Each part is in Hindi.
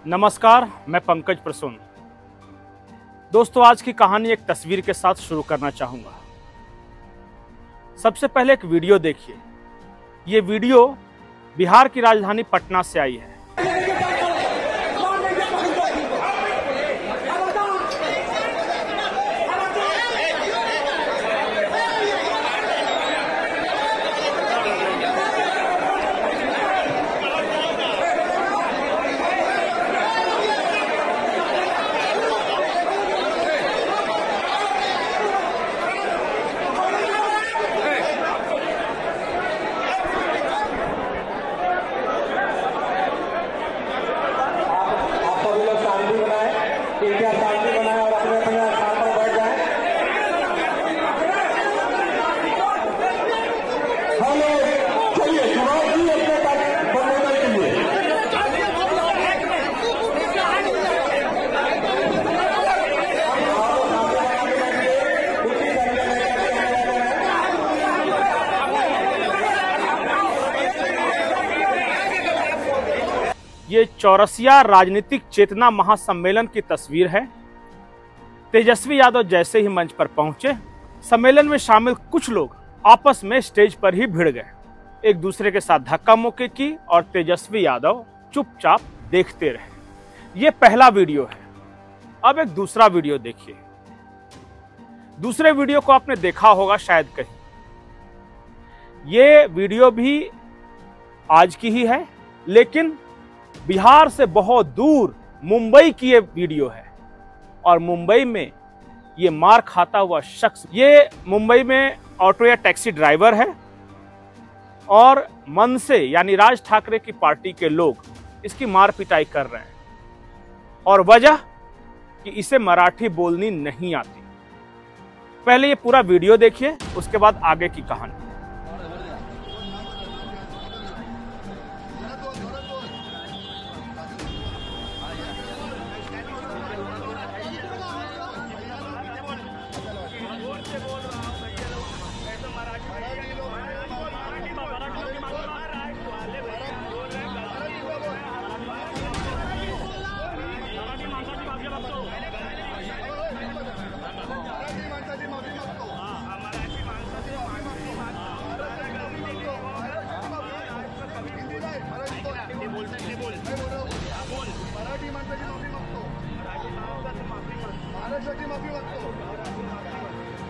नमस्कार, मैं पंकज प्रसून। दोस्तों, आज की कहानी एक तस्वीर के साथ शुरू करना चाहूंगा। सबसे पहले एक वीडियो देखिए। ये वीडियो बिहार की राजधानी पटना से आई है। ये चौरसिया राजनीतिक चेतना महासम्मेलन की तस्वीर है। तेजस्वी यादव जैसे ही मंच पर पहुंचे, सम्मेलन में शामिल कुछ लोग आपस में स्टेज पर ही भिड़ गए, एक दूसरे के साथ धक्का मुक्की की और तेजस्वी यादव चुपचाप देखते रहे। ये पहला वीडियो है। अब एक दूसरा वीडियो देखिए। दूसरे वीडियो को आपने देखा होगा शायद कहीं। ये वीडियो भी आज की ही है, लेकिन बिहार से बहुत दूर मुंबई की ये वीडियो है। और मुंबई में ये मार खाता हुआ शख्स, ये मुंबई में ऑटो या टैक्सी ड्राइवर है और मन से यानी राज ठाकरे की पार्टी के लोग इसकी मार पिटाई कर रहे हैं। और वजह कि इसे मराठी बोलनी नहीं आती। पहले ये पूरा वीडियो देखिए, उसके बाद आगे की कहानी। महाराष्ट्राची माफी मागतो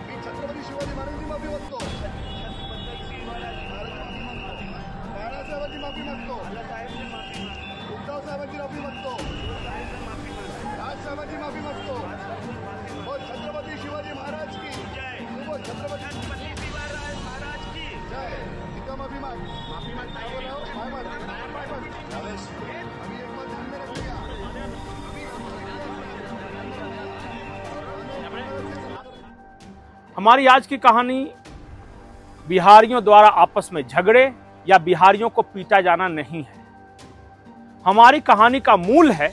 मी, छत्रपती शिवाजी महाराजांची माफी मागतो, बाळासाहेबांची माफी मागतो, उद्धव साहेबांची माफी मागतो, राजसाहेबांची माफी मागतो। बोल छत्रपती शिवाजी महाराज की जय। बोल छत्रपती शिवाजी महाराज की जय। इथं माफी माग, माफी माग, पाय माग, पाय माग। अभी एक बात ध्यान में रखिएगा। हमारी आज की कहानी बिहारियों द्वारा आपस में झगड़े या बिहारियों को पीटा जाना नहीं है। हमारी कहानी का मूल है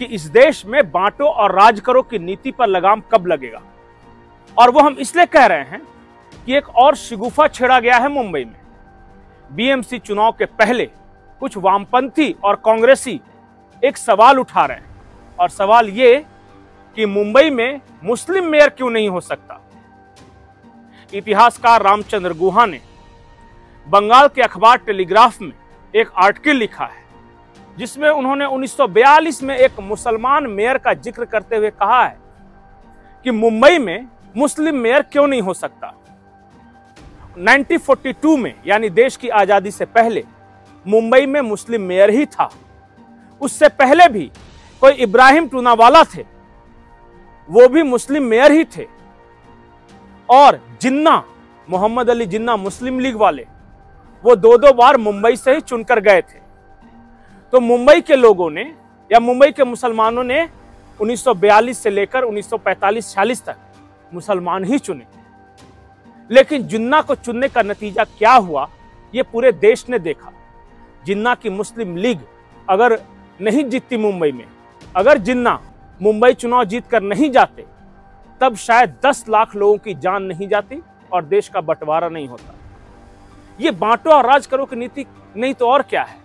कि इस देश में बांटो और राज करो की नीति पर लगाम कब लगेगा। और वो हम इसलिए कह रहे हैं कि एक और शिगुफा छेड़ा गया है मुंबई में। बीएमसी चुनाव के पहले कुछ वामपंथी और कांग्रेसी एक सवाल उठा रहे हैं, और सवाल ये कि मुंबई में मुस्लिम मेयर क्यों नहीं हो सकता। इतिहासकार रामचंद्र गुहा ने बंगाल के अखबार टेलीग्राफ में एक आर्टिकल लिखा है, जिसमें उन्होंने 1942 में एक मुसलमान मेयर का जिक्र करते हुए कहा है कि मुंबई में मुस्लिम मेयर क्यों नहीं हो सकता। 1942 में यानी देश की आजादी से पहले मुंबई में मुस्लिम मेयर ही था। उससे पहले भी कोई इब्राहिम टूनावाला थे, वो भी मुस्लिम मेयर ही थे। और जिन्ना, मोहम्मद अली जिन्ना, मुस्लिम लीग वाले, वो दो बार मुंबई से ही चुनकर गए थे। तो मुंबई के लोगों ने या मुंबई के मुसलमानों ने 1942 से लेकर 1945-46 तक मुसलमान ही चुने। लेकिन जिन्ना को चुनने का नतीजा क्या हुआ, ये पूरे देश ने देखा। जिन्ना की मुस्लिम लीग अगर नहीं जीतती मुंबई में, अगर जिन्ना मुंबई चुनाव जीतकर नहीं जाते, तब शायद 10 लाख लोगों की जान नहीं जाती और देश का बंटवारा नहीं होता। ये बांटो और राज करो की नीति नहीं तो और क्या है।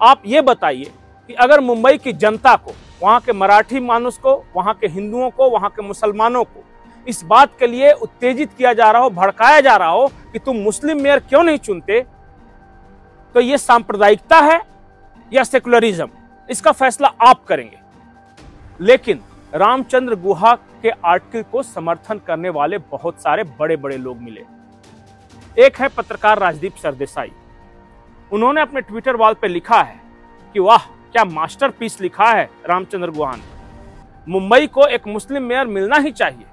आप ये बताइए कि अगर मुंबई की जनता को, वहां के मराठी मानुस को, वहां के हिंदुओं को, वहां के मुसलमानों को इस बात के लिए उत्तेजित किया जा रहा हो, भड़काया जा रहा हो कि तुम मुस्लिम मेयर क्यों नहीं चुनते, तो यह सांप्रदायिकता है या सेकुलरिज्म, इसका फैसला आप करेंगे। लेकिन रामचंद्र गुहा के आर्टिकल को समर्थन करने वाले बहुत सारे बड़े बड़े लोग मिले। एक है पत्रकार राजदीप सरदेसाई। उन्होंने अपने ट्विटर वॉल पे लिखा है कि वाह क्या मास्टरपीस लिखा है रामचंद्र गुहा ने, मुंबई को एक मुस्लिम मेयर मिलना ही चाहिए।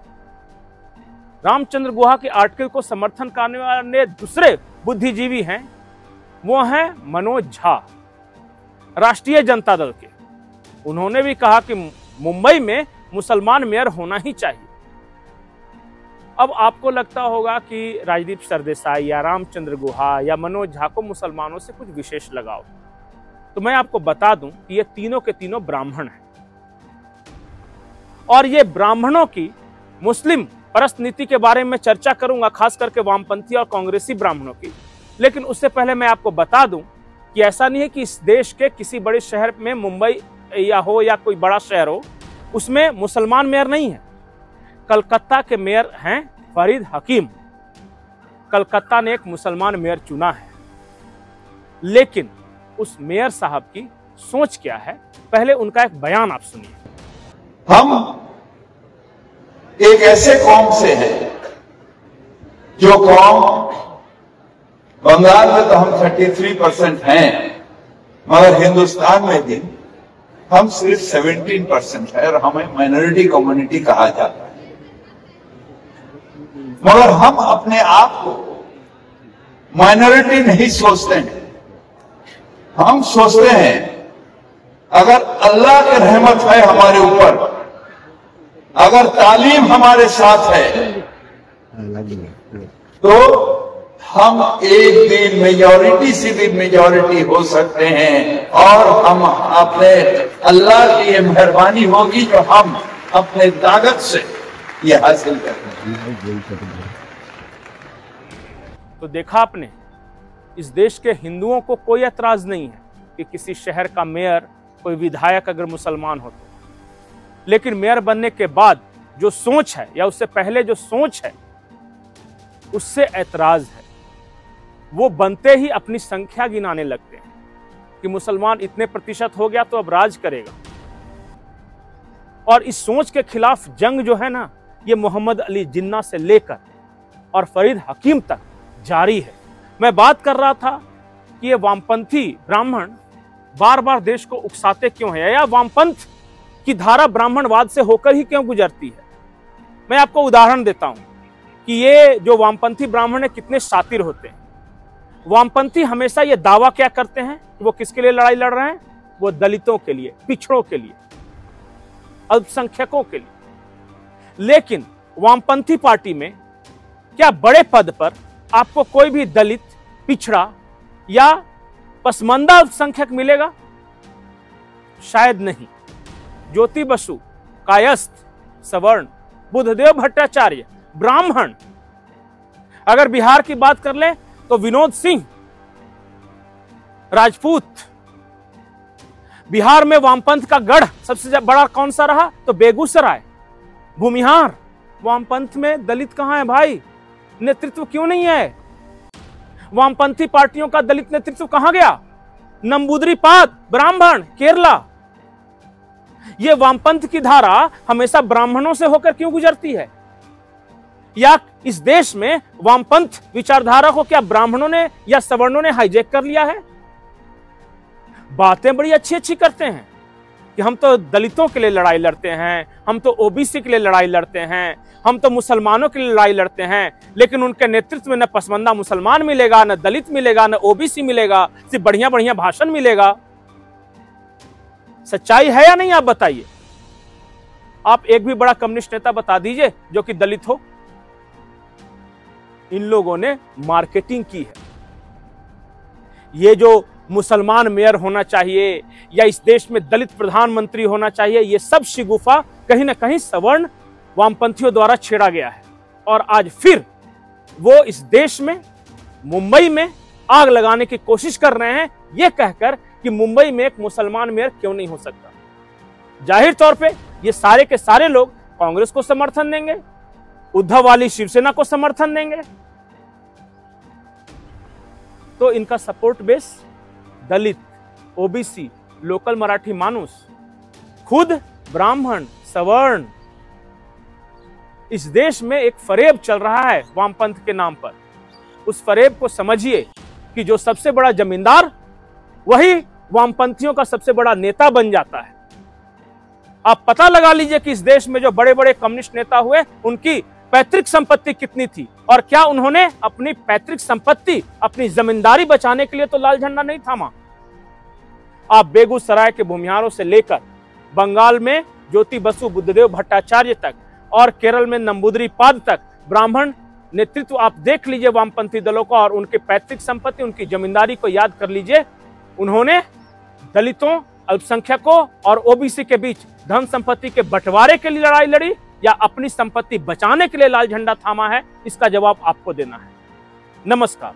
रामचंद्र गुहा के आर्टिकल को समर्थन करने वाले दूसरे बुद्धिजीवी हैं, वो हैं मनोज झा, राष्ट्रीय जनता दल के। उन्होंने भी कहा कि मुंबई में मुसलमान मेयर होना ही चाहिए। अब आपको लगता होगा कि राजदीप सरदेसाई या रामचंद्र गुहा या मनोज झा को मुसलमानों से कुछ विशेष लगाव, तो मैं आपको बता दूं कि ये तीनों के तीनों ब्राह्मण हैं और ये ब्राह्मणों की मुस्लिम परस्त नीति के बारे में चर्चा करूंगा, खास करके वामपंथी और कांग्रेसी ब्राह्मणों की। लेकिन उससे पहले मैं आपको बता दूं कि ऐसा नहीं है कि इस देश के किसी बड़े शहर में, मुंबई या कोई बड़ा शहर हो, उसमें मुसलमान मेयर नहीं है। कलकत्ता के मेयर हैं फरीद हकीम। कलकत्ता ने एक मुसलमान मेयर चुना है, लेकिन उस मेयर साहब की सोच क्या है, पहले उनका एक बयान आप सुनिए। हम एक ऐसे कौम से हैं जो कौम, बंगाल में तो हम 33% हैं, मगर हिंदुस्तान में भी हम सिर्फ 17% है और हमें माइनॉरिटी कम्युनिटी कहा जाता है। मगर हम अपने आप को माइनॉरिटी नहीं सोचते हैं। हम सोचते हैं अगर अल्लाह की रहमत है हमारे ऊपर, अगर तालीम हमारे साथ है, तो हम एक दिन मेजॉरिटी से भी मेजॉरिटी हो सकते हैं और हम अपने, अल्लाह की ये मेहरबानी होगी जो हम अपने ताकत से ये हासिल करते हैं। तो देखा आपने, इस देश के हिंदुओं को कोई एतराज नहीं है कि किसी शहर का मेयर, कोई विधायक अगर मुसलमान हो तो, लेकिन मेयर बनने के बाद जो सोच है या उससे पहले जो सोच है उससे ऐतराज है। वो बनते ही अपनी संख्या गिनाने लगते हैं कि मुसलमान इतने प्रतिशत हो गया तो अब राज करेगा। और इस सोच के खिलाफ जंग जो है ना, ये मोहम्मद अली जिन्ना से लेकर और फरीद हकीम तक जारी है। मैं बात कर रहा था कि ये वामपंथी ब्राह्मण बार बार देश को उकसाते क्यों हैं, या वामपंथ की धारा ब्राह्मणवाद से होकर ही क्यों गुजरती है। मैं आपको उदाहरण देता हूं कि ये जो वामपंथी ब्राह्मण है कितने शातिर होते हैं। वामपंथी हमेशा ये दावा क्या करते हैं कि वो किसके लिए लड़ाई लड़ रहे हैं, वो दलितों के लिए, पिछड़ों के लिए, अल्पसंख्यकों के लिए। लेकिन वामपंथी पार्टी में क्या बड़े पद पर आपको कोई भी दलित, पिछड़ा या पसमानदा अल्पसंख्यक मिलेगा? शायद नहीं। ज्योति बसु कायस्थ, सवर्ण, बुद्धदेव भट्टाचार्य ब्राह्मण। अगर बिहार की बात कर ले तो विनोद सिंह राजपूत। बिहार में वामपंथ का गढ़ सबसे बड़ा कौन सा रहा, तो बेगूसराय, भूमिहार। वामपंथ में दलित कहां है भाई? नेतृत्व क्यों नहीं है? वामपंथी पार्टियों का दलित नेतृत्व कहां गया? नंबूदरीपाद ब्राह्मण, केरला। यह वामपंथ की धारा हमेशा ब्राह्मणों से होकर क्यों गुजरती है? या इस देश में वामपंथ विचारधारा को क्या ब्राह्मणों ने या सवर्णों ने हाईजैक कर लिया है? बातें बड़ी अच्छी अच्छी करते हैं कि हम तो दलितों के लिए लड़ाई लड़ते हैं, हम तो ओबीसी के लिए लड़ाई लड़ते हैं, हम तो मुसलमानों के लिए लड़ाई लड़ते हैं, लेकिन उनके नेतृत्व में न पसमानदा मुसलमान मिलेगा, न दलित मिलेगा, न ओबीसी मिलेगा, सिर्फ बढ़िया बढ़िया भाषण मिलेगा। सच्चाई है या नहीं, आप बताइए। आप एक भी बड़ा कम्युनिस्ट नेता बता दीजिए जो कि दलित हो। इन लोगों ने मार्केटिंग की है। ये जो मुसलमान मेयर होना चाहिए या इस देश में दलित प्रधानमंत्री होना चाहिए, ये सब शिगुफा कहीं ना कहीं सवर्ण वामपंथियों द्वारा छेड़ा गया है। और आज फिर वो इस देश में, मुंबई में आग लगाने की कोशिश कर रहे हैं, ये कहकर कि मुंबई में एक मुसलमान मेयर क्यों नहीं हो सकता। जाहिर तौर पे ये सारे के सारे लोग कांग्रेस को समर्थन देंगे, उद्धव वाली शिवसेना को समर्थन देंगे। तो इनका सपोर्ट बेस दलित, ओबीसी, लोकल मराठी मानुस, खुद ब्राह्मण, सवर्ण। इस देश में एक फरेब चल रहा है वामपंथ के नाम पर। उस फरेब को समझिए कि जो सबसे बड़ा जमींदार वही वामपंथियों का सबसे बड़ा नेता बन जाता है। आप पता लगा लीजिए कि इस देश में जो बड़े बड़े कम्युनिस्ट नेता हुए उनकी पैतृक संपत्ति कितनी थी, और क्या उन्होंने अपनी पैतृक संपत्ति, अपनी जमींदारी बचाने के लिए तो लाल झंडा नहीं थामा। आप बेगूसराय के भूमिहारों से लेकर बंगाल में ज्योति बसु बुद्धदेव भट्टाचार्य तक और केरल में नंबूदरीपाद तक ब्राह्मण नेतृत्व आप देख लीजिए वामपंथी दलों का, और उनके पैतृक संपत्ति, उनकी जमींदारी को याद कर लीजिए। उन्होंने दलितों, अल्पसंख्यकों और ओबीसी के बीच धन संपत्ति के बंटवारे के लिए लड़ाई लड़ी या अपनी संपत्ति बचाने के लिए लाल झंडा थामा है। इसका जवाब आपको देना है। नमस्कार।